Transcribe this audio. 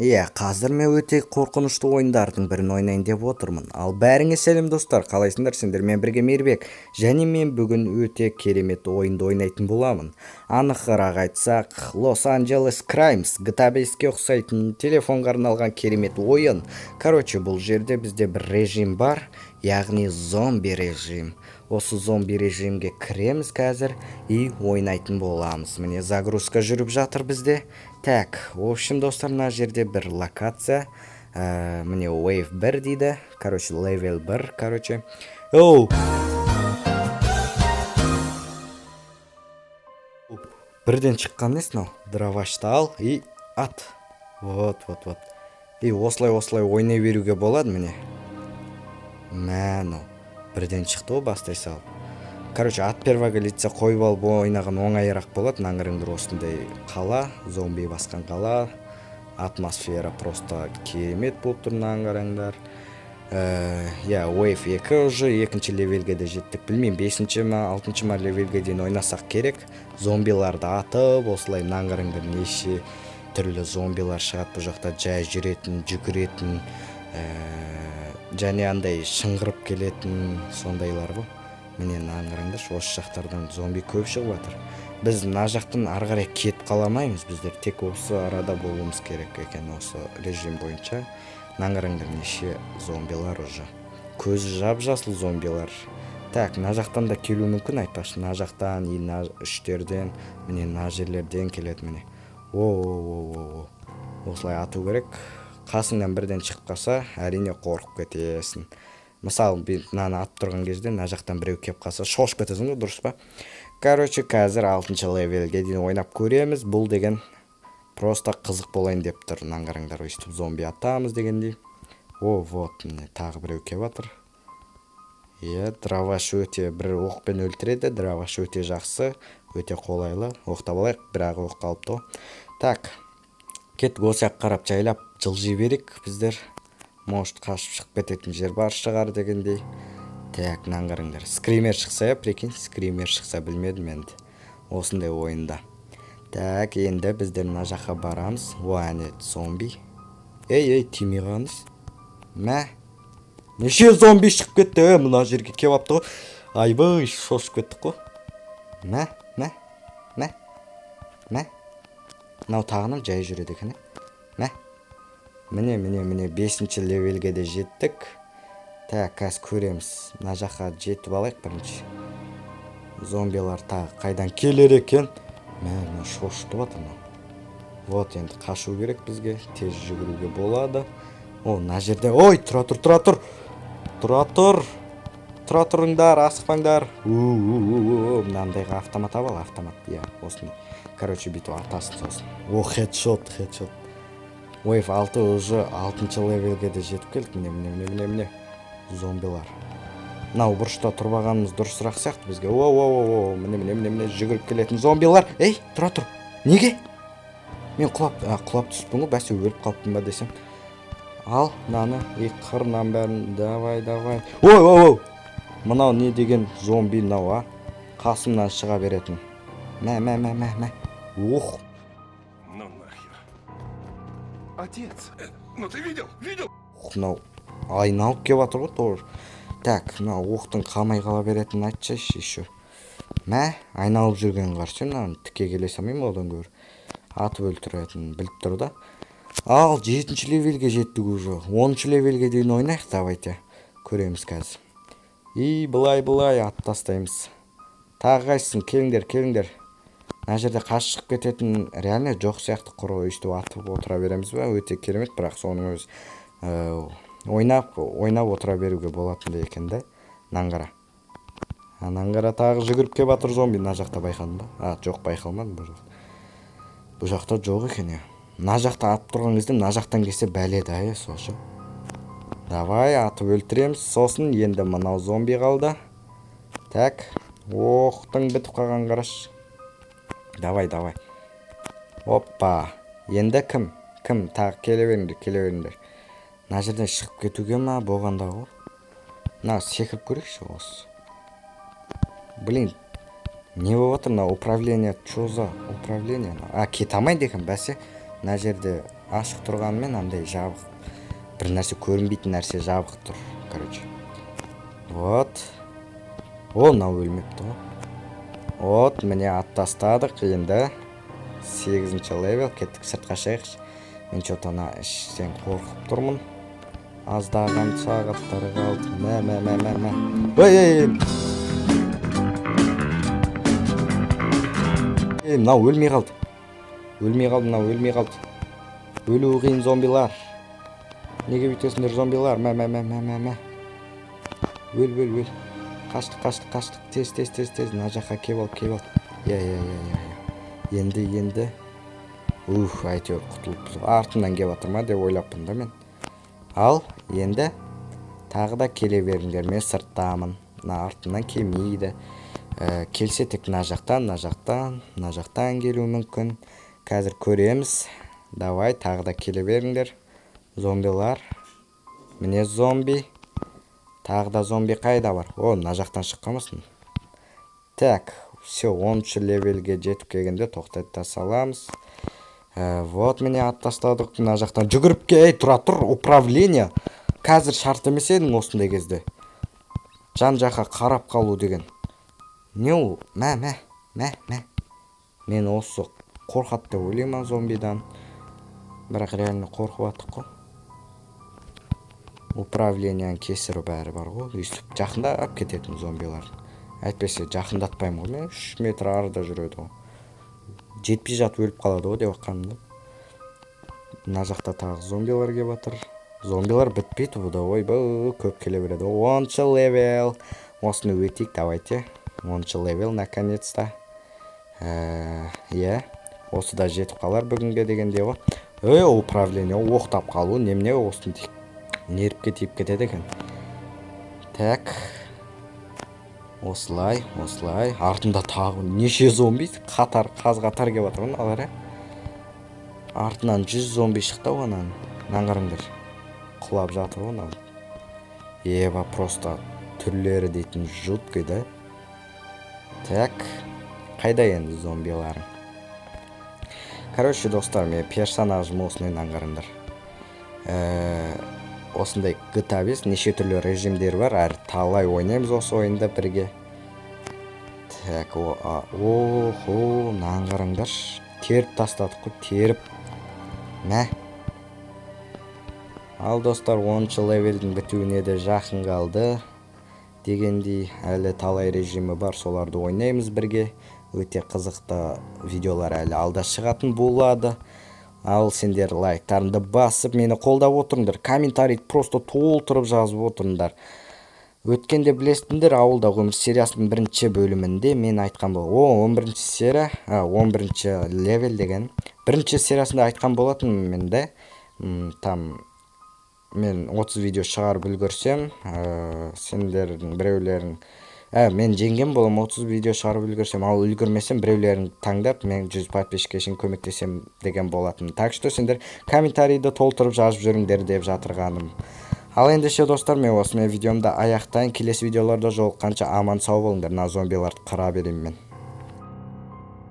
Иә, қазір мен өте қорқынышты ойындардың бірін ойнайын деп отырмын. Ал бәріңе сәлем достар, қалайсыңдар? Сендермен бірге Мейірбек. Және мен бүгін өте керемет ойынды ойнайтын боламын. Анығырақ айтсақ, Los Angeles Crimes GTA 5-ке ұқсайтын телефонға арналған керемет ойын. Короче, бұл жерде бізде бір режим бар, яғни зомби режим. Осы зомби режимге кіреміз қазір и ойнайтын боламыз. Міне загрузка жүріп жатыр бізде. Так, в общем, достар, мына жерде бір локация. Міне wave 1 дейді. Короче, level 1, короче. Оу! Бірден шыққан несі мынау? Дровашты ал и ат. Вот. И осылай ойнай беруге болады міне. Мәну. Бірден шықты ғой бастай салып. Короче, от первого лица қойып алып ойнаған оңайырақ болады. Наңырыңдыр осындай қала, зомби басқан қала. Атмосфера просто керемет болып тұр, наңырыңдар. Я, Wave 2 уже екінші левелге де жеттік. Білмеймін, 5-ші ма, 6-ші ма левелге дейін ойнасақ керек. Зомбиларды атып, осылай наңырыңдар неше түрлі зомбилар шығады. Бұл жақта жай жүретін, жүгіретін, және андай шыңғырып келетін сондайлар ғой. Міне наңырыңдар, осы жақтардан зомби көп шығып жатыр. Біз мына жақтан ары қарай кетіп қаламаймыз, біздер тек осы арада болуымыз керек екен осы режим бойынша. Наңырыңдар неше зомбилар уже. Көзі жап-жасыл зомбилар. Так, мына жақтан да келу мүмкін, айтпақшы, мына жақтан, и мына үштерден, міне мына жерлерден келеді міне. О. Осылай ату керек. Қасыңнан бірден шығып қалса, әрине қорқып кетесің. Мысалы, мынаны атып тұрған кезде, мына жақтан біреу кеп қалса, шошып кетесің ғой, дұрыс па? Короче, қазір 6-ші левелге дейін ойнап көреміз. Бұл деген просто қызық болайын деп тұр. Наңғарыңдар, өйстіп зомби атамыз дегендей. О, вот, міне тағы біреу кеп жатыр. Дроваш өте бір оқпен өлтіреді. Дроваш өте жақсы, өте қолайлы. Оқтап алайық, бірақ оқ қалыпты. Так, кеттік осы жаққа қарап жайлап жылжи берейік біздер. Может, қашып шығып кететін жер бар шығар дегендей. Так, наңғарыңдар. Скример шықса, прикинь, скример шықса білмедім енді. Осындай ойында. Так, енді біздер мына жаққа барамыз. Әне, зомби. Ей, тимей қалыңыз. Мә? Неше зомби шығып кетті, мына жерге кеп апты ғой. Айбай, шошып кеттік қой. Мә? Мынау тағынып жай жүреді екен. Мә? Міне 5-ші левелге де жеттік. Так, қазір көреміз. Мына жаққа жетіп алайық бірінші. Зомбилар тағы қайдан келер екен? Мә, шошытып жатыр. Вот, енді қашу керек бізге. Тез жүгіруге болады. О, мына жерде. Ой, тұра тұрыңдар, асықпаңдар. Мынандайға автомат абал, автомат. Я, осыны. Короче, бүйтіп атасын сосын. О, хедшот. Wave 6 уже 6-ші левелге де жетіп келдік. Міне. Зомбилар. Мынау бұрышта тұрбағанымыз дұрысырақ сияқты бізге. О, міне жүгіріп келетін зомбилар. Ей, тұра тұр. Неге? Мен құлап түспін ғой, бәсе өліп қалыппын ба десем. Ал, мынаны, қырынан бәрін, давай. Ой. Мынау не деген зомби мынау, а? Қасымнан шыға беретін. Мә. Ух. Ну нахер. Отец, ну ты видел? Мынау айналып кеп жатыр ғой тоже. Так, мынау оқтың қалмай қала беретінін айтсайшы еще. Мә, айналып жүрген қарсы, мынаны тіке келе салмаймын одан гөрі. Атып өлтіретін біліп тұр да. Ал, 7-ші левелге жеттік уже. 10-ші левелге дейін ойнайық, давайте. Көреміз қазір. И былай аттастаймыз. Тағы қайсың, келіңдер. Мына жерде қаш шығып кететін реально жоқ сияқты, құр өйстіп атып отыра береміз ба? Өте керемет, бірақ соның өз ойнап отыра беруге болатындай екен да. Наңғара тағы жүгіріп кеп жатыр зомби. Мына жақта байқадың ба? Жоқ, байқалмады бұл жақта. Бұл жақта жоқ екен. Мына жақта атып тұрған кезде мына жақтан келсе бәледі, сошы. Давай, атып өлтіреміз. Сосын енді мынау зомби қалды. Так, оқтың бітіп қалған қараш. Давай. Оппа. Енді кім? Тағы келе беріңдер. Мына жерден шығып кетуге ма болғанда ғой? Мына секіріп көрейікші осы. Блин, не болып отыр? Управление, что за управление? Кете алмайды екен бәсе. Мына жерде ашық тұрғанымен андай жабық бір нәрсе көрінбейтін нәрсе жабық тұр, короче. Вот. О, мынау өлмепті ғой. Вот, міне аттастадық енді. 8-ші левел, кеттік сыртқа шығайықшы. Мен что-то ана іштен қорқып тұрмын. Аздаған сағаттары қалды. Мә. Ой. Мынау өлмей қалды. Мынау өлмей қалды. Өлу қиын зомбилар. Неге бүйтесіңдер зомбилар? Мә. Өл. Қаштық. Тез. Мына жаққа кеп ал. Я. Енді. Әйтеуір құтылыппыз. Артынан кеп жатыр ма деп ойлаппын да мен. Ал, енді тағы да келе беріңдер. Мен сырттамын. Артынан келмейді. Келсе тек мына жақтан келу мүмкін. Қазір көреміз. Давай, тағы да келе беріңдер. Зомбилар. Міне зомби. Тағы да зомби қайда бар? О, мына жақтан шыққанмысың. Так, все, 10-ші левелге жетіп келгенде тоқтата саламыз. Вот, міне аттастадық. Мына жақтан жүгіріп ке, тұр, управление. Қазір шарт емес едің осындай кезде. Жан жаққа қарап қалу деген. Не ол? Мә. Мен осы қорқат деп ойлаймын зомбидан. Бірақ реально қорқып аттық қой. Управленияның кесірі бәрі бар ғой. Үстіп жақындап кететін зомбилар. Әйтпесе жақындатпаймын ғой. Мен 3 метр арада жүреді ғой. Жетпей жатып өліп қалады ғой деп аққанымда. Мына жақта тағы зомбилар кеп жатыр. Зомбилар бітпейді бұда. Ойбай, көп келе береді. 10-ші левел. Осыны өтейік, давайте. 10-ші левел, наконец-то. Осы да жетіп қалар бүгінге дегенде ғой. Управление, оқтап қалу. Немне осыны неріпке тиіп кетеді екен. Так. Осылай. Артында тағы неше зомби қаз-қатар кеп жатыр алар. Артынан 100 зомби шықты онан. Наңғырыңдар. Құлап жатыр онан. Ева просто түрлері дейтін жуткий да. Так. Қайда енді зомбиларың? Короче, достар, мен персонажым осыны наңғырыңдар. Осындай GTA 5 неше түрлі режимдер бар. Әр талай ойнаймыз осы ойында бірге. Так, наңғырыңдар. Теріп тастадық қой, теріп. Мә. Ал достар, 10-ші левелдің бітуіне де жақын қалды. Дегендей, әлі талай режимі бар, соларды ойнаймыз бірге. Өте қызықты видеолар әлі алда шығатын болады. Ал сендер лайктарыңды басып, мені қолдап отырыңдар. Комментарийді просто толтырып жазып отырыңдар. Өткенде білесіңдер, ауылда өмір сериясының 1-ші бөлімінде мен айтқан бол. 11-ші серия, 11-ші левел деген. 1-ші сериясында айтқан болатын мен де. Мен 30 видео шығарып үлгерсем, сендердің біреулерің мен жеңген болам 30 видео шығарып үлгерсем, ал үлгермесем біреулерін таңдап, мен 100 подписчикке шейін көмектесем деген болатын. Так что сендер комментарийді толтырып жазып жүріңдер деп жатырғаным. Ал ендеше достар, мен осымен видеомда аяқтайын. Келесі видеоларда жолыққанша аман сау болыңдар. Мына зомбиларды қыра берейін мен.